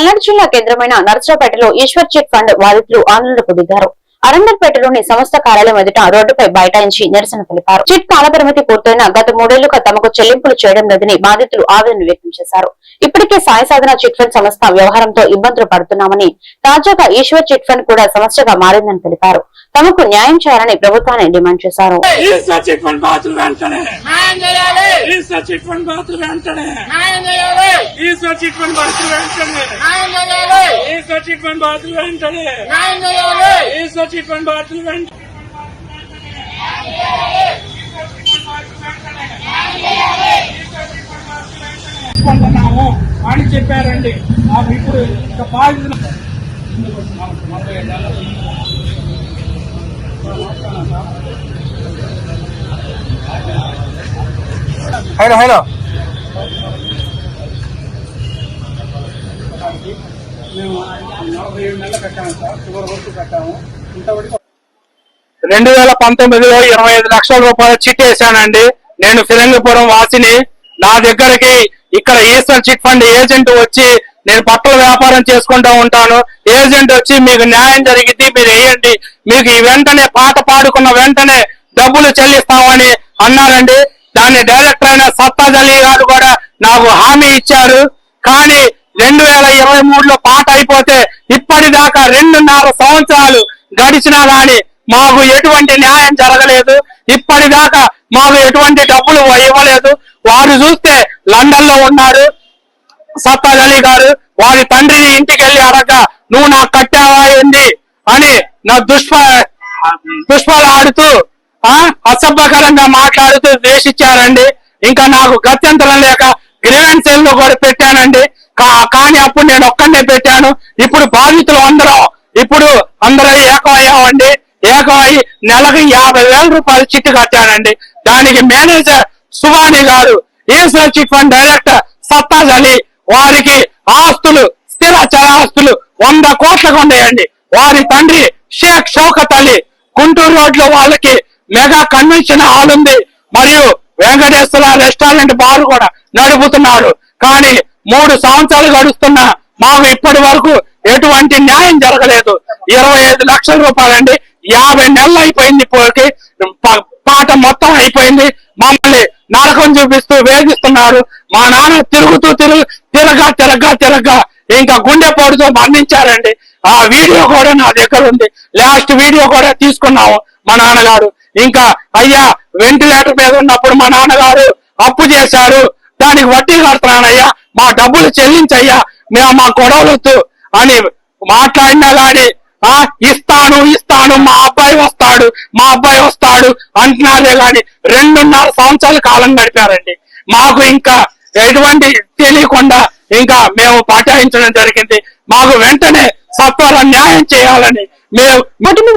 పల్నాడు జిల్లా కేంద్రమైన నర్సరావుపేటలో Eshwar chit fund బాధితులు ఆందోళనకు దిగారు. అరండల్పేటలోని సంస్థ కార్యాలయం ఎదుట రోడ్డుపై బైఠాయించి నిరసన తెలిపారు. చిట్ కాలపరిమితి పూర్తయిన గత 3 ఏళ్లుగా తమకు చెల్లింపులు చేయడం లేదని బాధితులు ఆవేదన వ్యక్తం చేశారు. ఇప్పటికే సాయ సాధన చిట్ ఫండ్ సంస్థ వ్యవహారంతో ఇబ్బందులు పడుతున్నామని, తాజాగా ఈశ్వర్ చిట్ ఫండ్ కూడా సమస్యగా మారిందని తెలిపారు. తమకు న్యాయం చేయాలని ప్రభుత్వాన్ని డిమాండ్ చేశారు. అని చెప్పారండి. ఇప్పుడు ఇంకా బాధితులు హలో హలో మేము 47 నెలలు కట్టాము సార్. చివరి వరకు కట్టాము. ఇంతవరకు 2019లో 25 లక్షల రూపాయలు చిట్ వేసానండి. నేను ఫిరంగిపురం వాసిని. నా దగ్గరికి ఇక్కడ ఈస్టర్ చిట్ ఫండ్ ఏజెంట్ వచ్చి, నేను బట్టల వ్యాపారం చేసుకుంటూ ఉంటాను, ఏజెంట్ వచ్చి మీకు న్యాయం జరిగింది, మీరు వేయండి, మీకు ఈ వెంటనే పాట పాడుకున్న వెంటనే డబ్బులు చెల్లిస్తామని అన్నారండి. దాన్ని డైరెక్టర్ అయిన సత్తాజ్ అలీ గారు కూడా నాకు హామీ ఇచ్చారు. కానీ 2023లో పాట అయిపోతే ఇప్పటిదాకా 2.5 సంవత్సరాలు గడిచినా గాని మాకు ఎటువంటి న్యాయం జరగలేదు. ఇప్పటిదాకా మాకు ఎటువంటి డబ్బులు ఇవ్వలేదు. వారు చూస్తే లండన్ లో ఉన్నారు సత్తాజ్ అలీ గారు. వారి తండ్రిని ఇంటికి వెళ్ళి అడగ, నువ్వు నాకు కట్టావా ఏంది అని నా దుష్పాలు ఆడుతూ అసభ్యకరంగా మాట్లాడుతూ వేసిచ్చారండి. ఇంకా నాకు గత్యంతరం లేక గ్రీవెన్స్ సెల్ లో కూడా పెట్టానండి. కానీ అప్పుడు నేను ఒక్కడే పెట్టాను. ఇప్పుడు బాధితులు అందరూ ఏకమయ్యామండి. ఏకమై నెలకు 50,000 రూపాయలు చిట్టు కట్టానండి. దానికి మేనేజర్ సువాని గారు, Eshwar chit fund director Sattaj Ali, వారికి ఆస్తులు, స్థిర చరాస్తులు 100 కోట్లకు ఉన్నాయండి. వారి తండ్రి షేక్ షౌకత్ అలీ గుంటూరు రోడ్లో వాళ్ళకి మెగా కన్వెన్షన్ హాల్ ఉంది, మరియు వెంకటేశ్వర రెస్టారెంట్ బార్ కూడా నడుపుతున్నారు. కానీ 3 సంవత్సరాలు గడుస్తున్నా మాకు ఇప్పటి వరకు ఎటువంటి న్యాయం జరగలేదు. 25 లక్షల రూపాయలండి. 50 నెలలు అయిపోయింది. ఇప్పటికి పాట మొత్తం అయిపోయింది. మమ్మల్ని నరకం చూపిస్తూ వేధిస్తున్నారు. మా నాన్న తిరగగా ఇంకా గుండెపోటుతో మరణించారండి. ఆ వీడియో కూడా నా దగ్గర ఉంది. లాస్ట్ వీడియో కూడా తీసుకున్నాము. మా నాన్నగారు ఇంకా, అయ్యా వెంటిలేటర్ మీద ఉన్నప్పుడు మా నాన్నగారు అప్పు చేశారు, దానికి వడ్డీ కడుతున్నానయ్యా, మా డబ్బులు చెల్లించయ్యా, మా గొడవలొద్దు అని మాట్లాడినా గాని ఇస్తాను మా అబ్బాయి వస్తాడు అంటున్నారే గాని 2.5 సంవత్సరాల కాలం గడిపారండి. మాకు ఇంకా ఎటువంటి తెలియకుండా ఇంకా మేము పాఠాయించడం జరిగింది. మాకు వెంటనే సత్వర న్యాయం చేయాలని మేము